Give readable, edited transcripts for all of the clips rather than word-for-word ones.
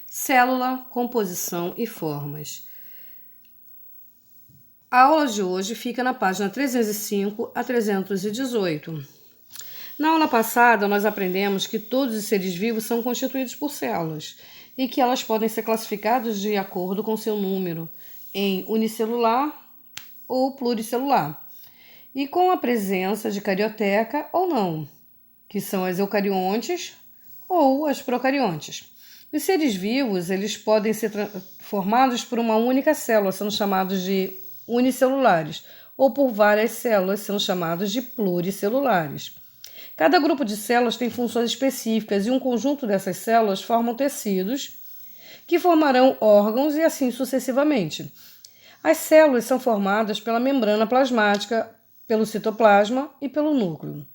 Célula, composição e formas. A aula de hoje fica na página 305 a 318. Na aula passada, nós aprendemos que todos os seres vivos são constituídos por células e que elas podem ser classificadas de acordo com seu número, em unicelular ou pluricelular, e com a presença de carioteca ou não, que são as eucariontes ou as procariontes. Os seres vivos, eles podem ser formados por uma única célula, sendo chamados de unicelulares, ou por várias células, sendo chamados de pluricelulares. Cada grupo de células tem funções específicas e um conjunto dessas células formam tecidos que formarão órgãos e assim sucessivamente. As células são formadas pela membrana plasmática, pelo citoplasma e pelo núcleo.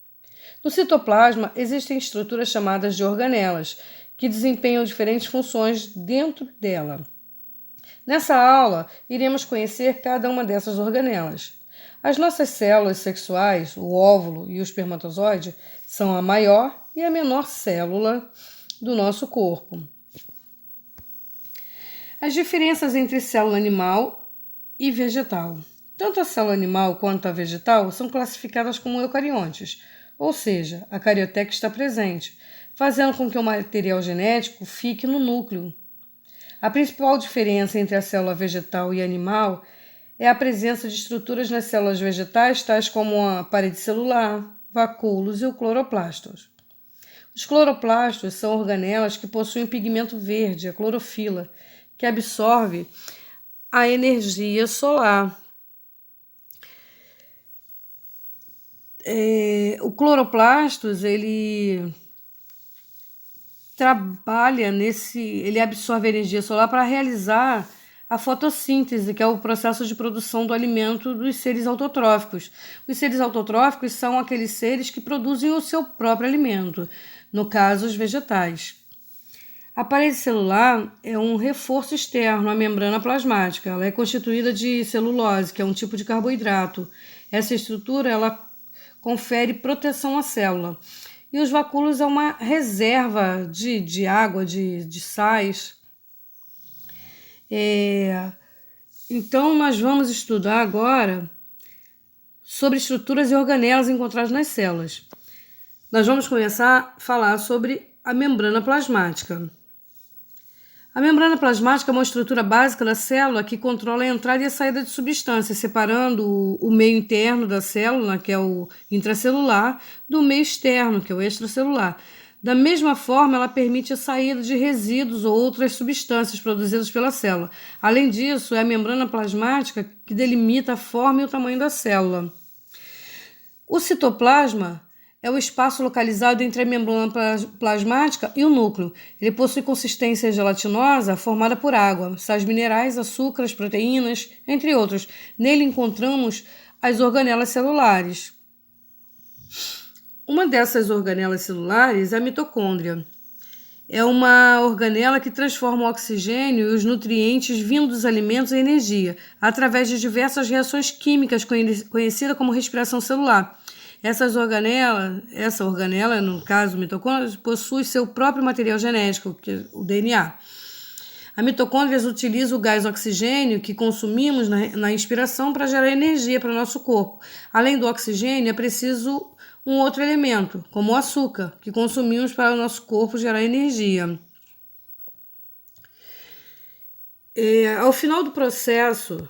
No citoplasma existem estruturas chamadas de organelas, que desempenham diferentes funções dentro dela. Nessa aula, iremos conhecer cada uma dessas organelas. As nossas células sexuais, o óvulo e o espermatozoide, são a maior e a menor célula do nosso corpo. As diferenças entre célula animal e vegetal. Tanto a célula animal quanto a vegetal são classificadas como eucariontes, ou seja, a carioteca está presente, fazendo com que o material genético fique no núcleo. A principal diferença entre a célula vegetal e animal é a presença de estruturas nas células vegetais, tais como a parede celular, vacúolos e o cloroplastos. Os cloroplastos são organelas que possuem pigmento verde, a clorofila, que absorve a energia solar. O cloroplastos, ele ele absorve a energia solar para realizar a fotossíntese, que é o processo de produção do alimento dos seres autotróficos. Os seres autotróficos são aqueles seres que produzem o seu próprio alimento, no caso, os vegetais. A parede celular é um reforço externo à membrana plasmática. Ela é constituída de celulose, que é um tipo de carboidrato. Essa estrutura, ela confere proteção à célula. E os vacúolos é uma reserva de água, de sais. Então, nós vamos estudar agora sobre estruturas e organelas encontradas nas células. Nós vamos começar a falar sobre a membrana plasmática. A membrana plasmática é uma estrutura básica da célula que controla a entrada e a saída de substâncias, separando o meio interno da célula, que é o intracelular, do meio externo, que é o extracelular. Da mesma forma, ela permite a saída de resíduos ou outras substâncias produzidas pela célula. Além disso, é a membrana plasmática que delimita a forma e o tamanho da célula. O citoplasma é o espaço localizado entre a membrana plasmática e o núcleo. Ele possui consistência gelatinosa formada por água, sais minerais, açúcares, proteínas, entre outros. Nele encontramos as organelas celulares. Uma dessas organelas celulares é a mitocôndria. É uma organela que transforma o oxigênio e os nutrientes vindos dos alimentos em energia, através de diversas reações químicas conhecidas como respiração celular. Essa organela, no caso mitocôndrias, possui seu próprio material genético, que é o DNA. A mitocôndrias utiliza o gás oxigênio que consumimos na inspiração para gerar energia para o nosso corpo. Além do oxigênio, é preciso um outro elemento, como o açúcar, que consumimos para o nosso corpo gerar energia. Ao final do processo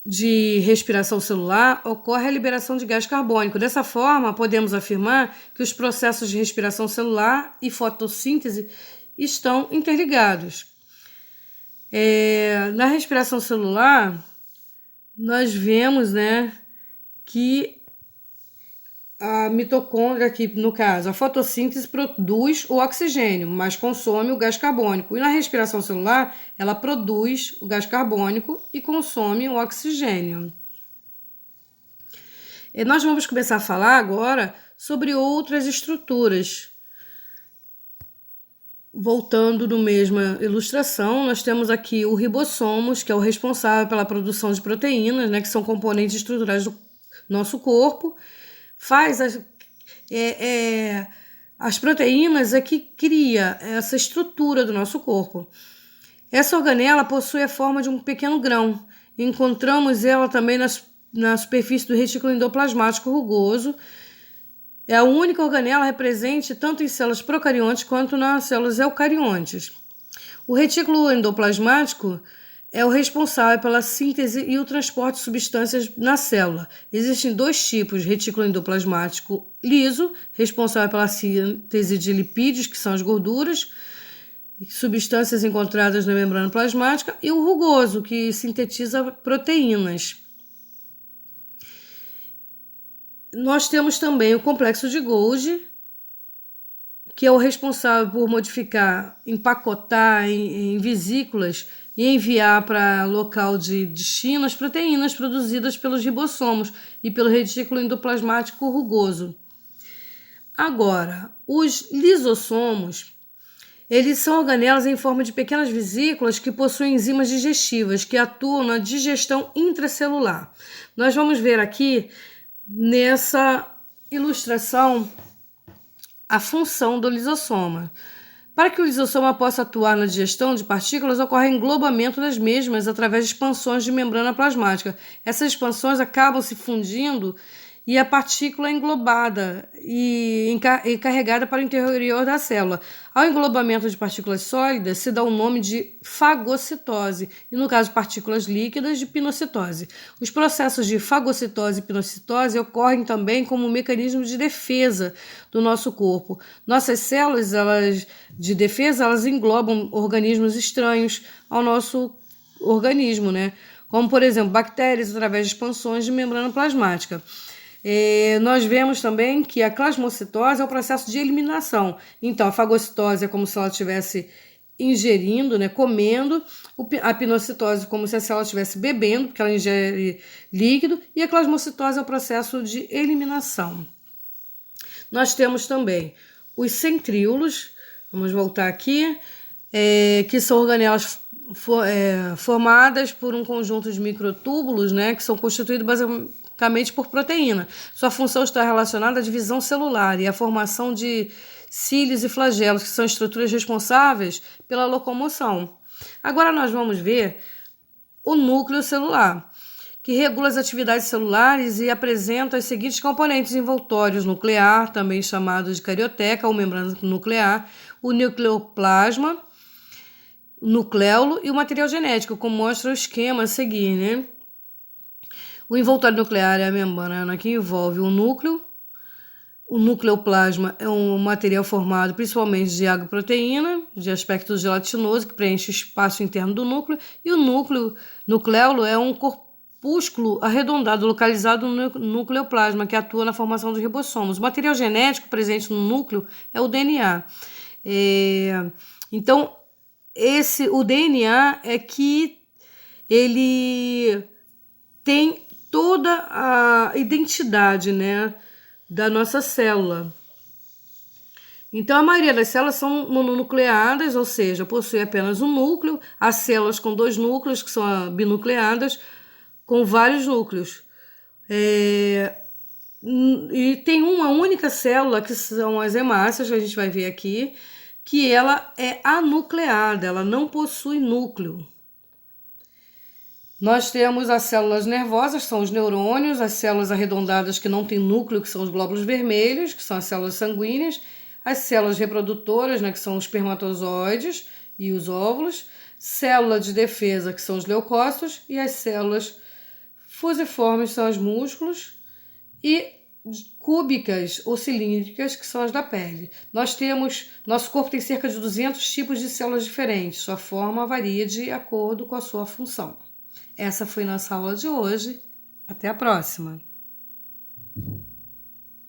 de respiração celular, ocorre a liberação de gás carbônico. Dessa forma, podemos afirmar que os processos de respiração celular e fotossíntese estão interligados. Na respiração celular, nós vemos, que a mitocôndria, aqui no caso, a fotossíntese produz o oxigênio, mas consome o gás carbônico. E na respiração celular, ela produz o gás carbônico e consome o oxigênio. Nós vamos começar a falar agora sobre outras estruturas. Voltando na mesma ilustração, nós temos aqui o ribossomos, que é o responsável pela produção de proteínas, que são componentes estruturais do nosso corpo. As proteínas é que cria essa estrutura do nosso corpo. Essa organela possui a forma de um pequeno grão. Encontramos ela também na superfície do retículo endoplasmático rugoso. É a única organela presente tanto em células procariontes quanto nas células eucariontes. O retículo endoplasmático é o responsável pela síntese e o transporte de substâncias na célula. Existem dois tipos: retículo endoplasmático liso, responsável pela síntese de lipídios, que são as gorduras, substâncias encontradas na membrana plasmática, e o rugoso, que sintetiza proteínas. Nós temos também o complexo de Golgi, que é o responsável por modificar, empacotar em vesículas e enviar para local de destino as proteínas produzidas pelos ribossomos e pelo retículo endoplasmático rugoso. Agora, os lisossomos, eles são organelas em forma de pequenas vesículas que possuem enzimas digestivas que atuam na digestão intracelular. Nós vamos ver aqui nessa ilustração a função do lisossoma. Para que o lisossoma possa atuar na digestão de partículas, ocorre englobamento das mesmas através de expansões de membrana plasmática. Essas expansões acabam se fundindo e a partícula é englobada e carregada para o interior da célula. Ao englobamento de partículas sólidas, se dá o nome de fagocitose, e no caso de partículas líquidas, de pinocitose. Os processos de fagocitose e pinocitose ocorrem também como um mecanismo de defesa do nosso corpo. Nossas células de defesa, elas englobam organismos estranhos ao nosso organismo, né? Como, por exemplo, bactérias através de expansões de membrana plasmática. Nós vemos também que a plasmocitose é o processo de eliminação. Então, a fagocitose é como se ela estivesse ingerindo, né, comendo, a pinocitose como se a célula estivesse bebendo, porque ela ingere líquido, e a plasmocitose é o processo de eliminação. Nós temos também os centríolos, vamos voltar aqui, que são organelas formadas por um conjunto de microtúbulos, né, que são constituídos basicamente por proteína. Sua função está relacionada à divisão celular e à formação de cílios e flagelos, que são estruturas responsáveis pela locomoção. Agora nós vamos ver o núcleo celular, que regula as atividades celulares e apresenta os seguintes componentes envoltórios: nuclear, também chamado de carioteca ou membrana nuclear, o nucleoplasma, o nucleolo e o material genético, como mostra o esquema a seguir, né? O envoltório nuclear é a membrana que envolve o núcleo. O nucleoplasma é um material formado principalmente de água e proteína, de aspecto gelatinoso, que preenche o espaço interno do núcleo. E o nucleolo é um corpúsculo arredondado, localizado no nucleoplasma, que atua na formação dos ribossomos. O material genético presente no núcleo é o DNA. Então, o DNA é que ele tem toda a identidade, né, da nossa célula. Então, a maioria das células são mononucleadas, ou seja, possui apenas um núcleo. Há células com dois núcleos, que são binucleadas, com vários núcleos. E tem uma única célula, que são as hemácias, que a gente vai ver aqui, que ela é anucleada, ela não possui núcleo. Nós temos as células nervosas, que são os neurônios, as células arredondadas que não têm núcleo, que são os glóbulos vermelhos, que são as células sanguíneas, as células reprodutoras, né, que são os espermatozoides e os óvulos, célula de defesa, que são os leucócitos, e as células fusiformes, que são os músculos, e cúbicas ou cilíndricas, que são as da pele. Nosso corpo tem cerca de 200 tipos de células diferentes, sua forma varia de acordo com a sua função. Essa foi nossa aula de hoje. Até a próxima!